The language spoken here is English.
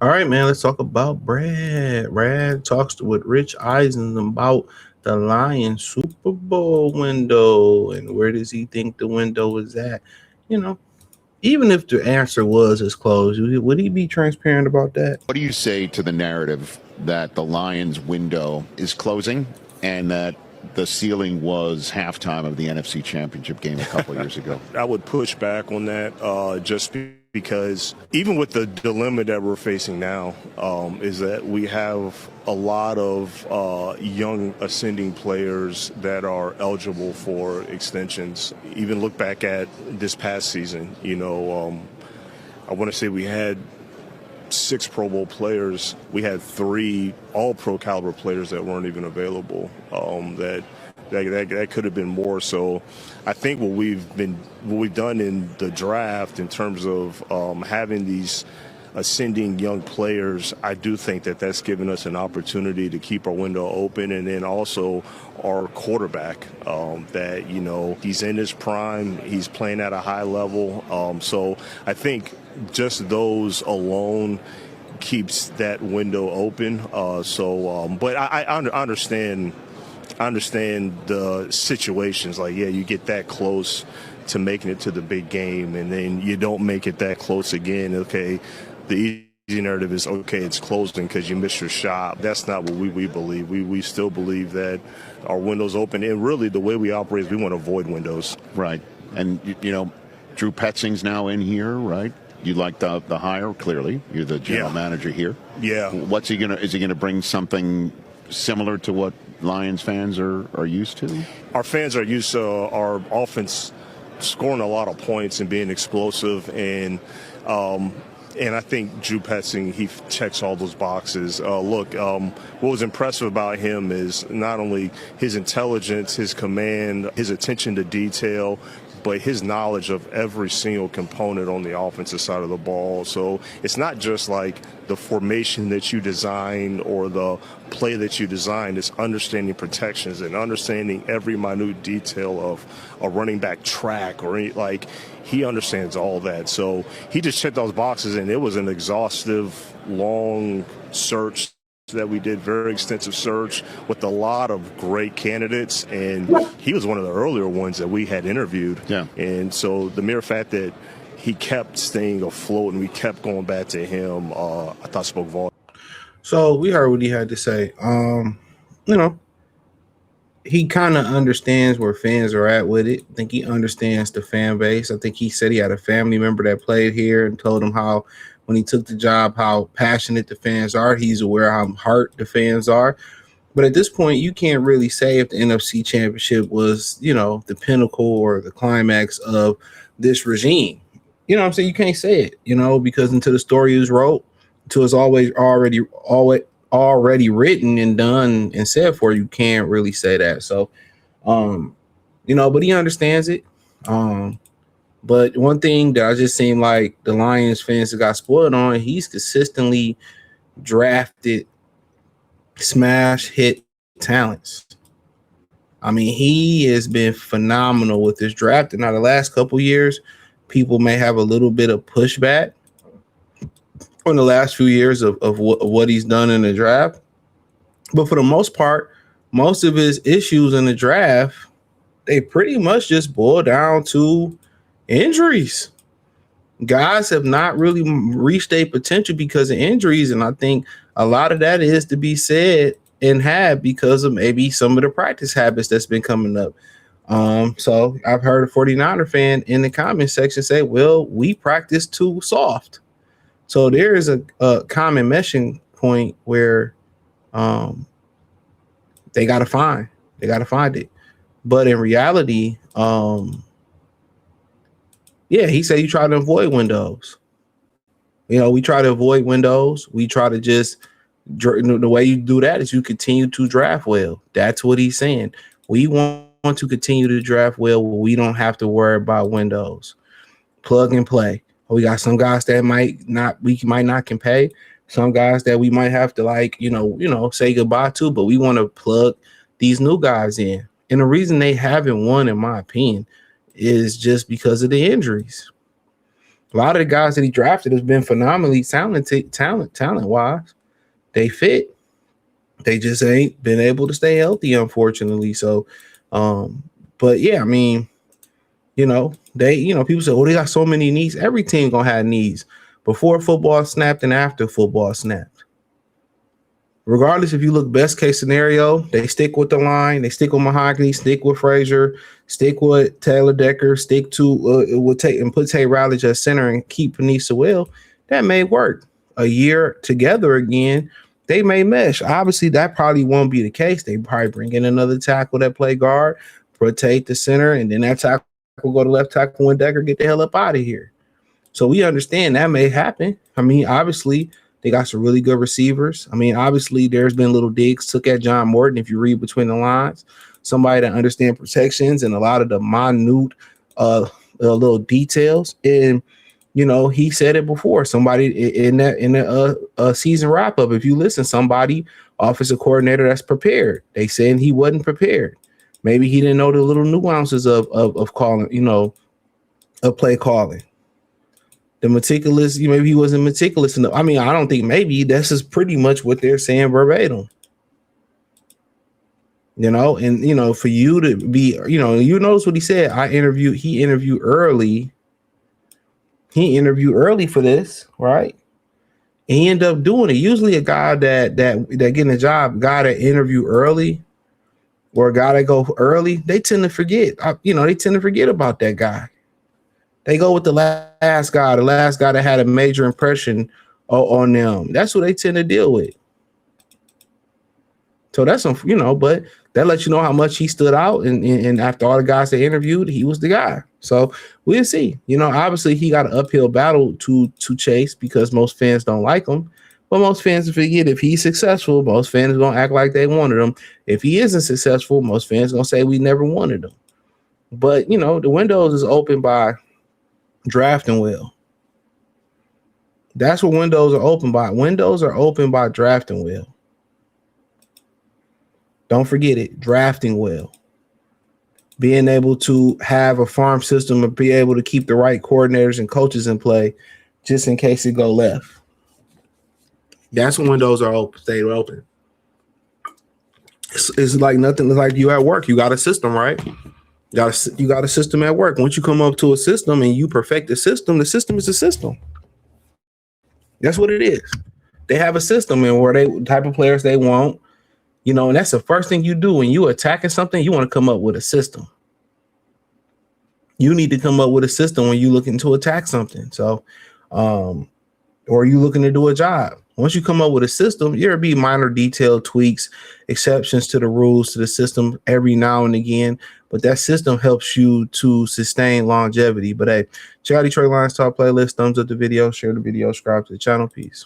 All right, man. Let's talk about Brad. Brad talks with Rich Eisen about the Lions Super Bowl window and where does he think the window is at. You know, even if the answer was as closed, would he be transparent about that? What do you say to the narrative that the Lions window is closing and that the ceiling was halftime of the NFC Championship game a couple of years ago? I would push back on that because even with the dilemma that we're facing now, is that we have a lot of young ascending players that are eligible for extensions. Even look back at this past season, I want to say we had 6 Pro Bowl players. We had 3 All-Pro caliber players that weren't even available. That could have been more. So, I think what we've done in the draft in terms of having these ascending young players, I do think that that's given us an opportunity to keep our window open, and then also our quarterback that he's in his prime, he's playing at a high level. So I think just those alone keeps that window open. But I understand. I understand the situations. Like, yeah, you get that close to making it to the big game, and then you don't make it that close again. Okay, the easy narrative is, okay, it's closing because you missed your shot. That's not what we believe. We still believe that our window's open, and really the way we operate is we want to avoid windows. Right. And, Drew Petzing's now in here, right? You like the hire, clearly. You're the general manager here. Yeah. Is he gonna bring something similar to what Lions fans are used to? Our fans are used to our offense scoring a lot of points and being explosive, and I think Drew Petzing, he checks all those boxes. What was impressive about him is not only his intelligence, his command, his attention to detail, but his knowledge of every single component on the offensive side of the ball. So it's not just like the formation that you design or the play that you design. It's understanding protections and understanding every minute detail of a running back track or he understands all that. So he just checked those boxes, and it was an exhaustive, long search that we did, very extensive search with a lot of great candidates, and he was one of the earlier ones that we had interviewed. Yeah. And so the mere fact that he kept staying afloat and we kept going back to him, I thought spoke volumes. So we heard what he had to say. He kind of understands where fans are at with it. I think he understands the fan base. I think he said he had a family member that played here and told him how, when he took the job, how passionate the fans are. He's aware how hurt the fans are. But at this point, you can't really say if the NFC Championship was, the pinnacle or the climax of this regime. You know what I'm saying? You can't say it, because until the story is wrote, until it's already written and done and said for, you can't really say that. So, but he understands it. But one thing that I just seem like the Lions fans have got spoiled on, he's consistently drafted smash hit talents. I mean, he has been phenomenal with this draft. And now the last couple years, people may have a little bit of pushback on the last few years of what he's done in the draft. But for the most part, most of his issues in the draft, they pretty much just boil down to injuries. Guys have not really reached their potential because of injuries, and I think a lot of that is to be said and had because of maybe some of the practice habits that's been coming up. So I've heard a 49er fan in the comment section say, well, we practice too soft. So there is a common meshing point where they got to find it. But in reality, he said you try to avoid windows. We try to avoid windows. We try to just, the way you do that is you continue to draft well. That's what he's saying. We want to continue to draft well where we don't have to worry about windows. Plug and play. We got some guys that we might not can pay. Some guys that we might have to say goodbye to, but we want to plug these new guys in. And the reason they haven't won, in my opinion, is just because of the injuries. A lot of the guys that he drafted has been phenomenally talent wise. They fit. They just ain't been able to stay healthy, unfortunately. So, but yeah, I mean, people say, oh, they got so many needs. Every team gonna have needs before football snapped and after football snapped. Regardless, if you look best case scenario, they stick with the line, they stick with Mahogany, stick with Frazier, stick with Taylor Decker, stick to put Tay Rowledge at center and keep Panisa Will. That may work. A year together again, they may mesh. Obviously, that probably won't be the case. They probably bring in another tackle that play guard, rotate the center, and then that tackle will go to left tackle when Decker get the hell up out of here. So we understand that may happen. I mean, obviously, they got some really good receivers. I mean, obviously, there's been little digs took at John Morton. If you read between the lines, somebody that understands protections and a lot of the minute little details. And he said it before. Somebody in the season wrap up. If you listen, somebody offensive coordinator that's prepared. They saying he wasn't prepared. Maybe he didn't know the little nuances of calling. Of play calling. The meticulous, maybe he wasn't meticulous enough. I mean, I don't think maybe this is pretty much what they're saying verbatim. And for you to be, you notice what he said. He interviewed early. He interviewed early for this, right? And he ended up doing it. Usually a guy that getting a job, guy that interview early or a guy that go early, they tend to forget. They tend to forget about that guy. They go with the last guy that had a major impression on them. That's what they tend to deal with. So that's but that lets you know how much he stood out. And after all the guys they interviewed, he was the guy. So we'll see. Obviously he got an uphill battle to chase because most fans don't like him. But most fans forget if he's successful, most fans don't act like they wanted him. If he isn't successful, most fans gonna say we never wanted him. But the windows is open by drafting well. That's what windows are open by. Windows are open by drafting well. Don't forget it. Drafting well. Being able to have a farm system and be able to keep the right coordinators and coaches in play just in case it go left. That's when windows are open. Stay open. It's like nothing. It's like you at work. You got a system, right? You got a system at work. Once you come up to a system and you perfect the system is a system. That's what it is. They have a system and where they type of players they want, and that's the first thing you do when you attacking something. You want to come up with a system. You need to come up with a system when you looking to attack something. So, or you looking to do a job. Once you come up with a system, there'll be minor detail tweaks, exceptions to the rules, to the system every now and again. But that system helps you to sustain longevity. But hey, check out Detroit Lions Talk playlist. Thumbs up the video, share the video, subscribe to the channel. Peace.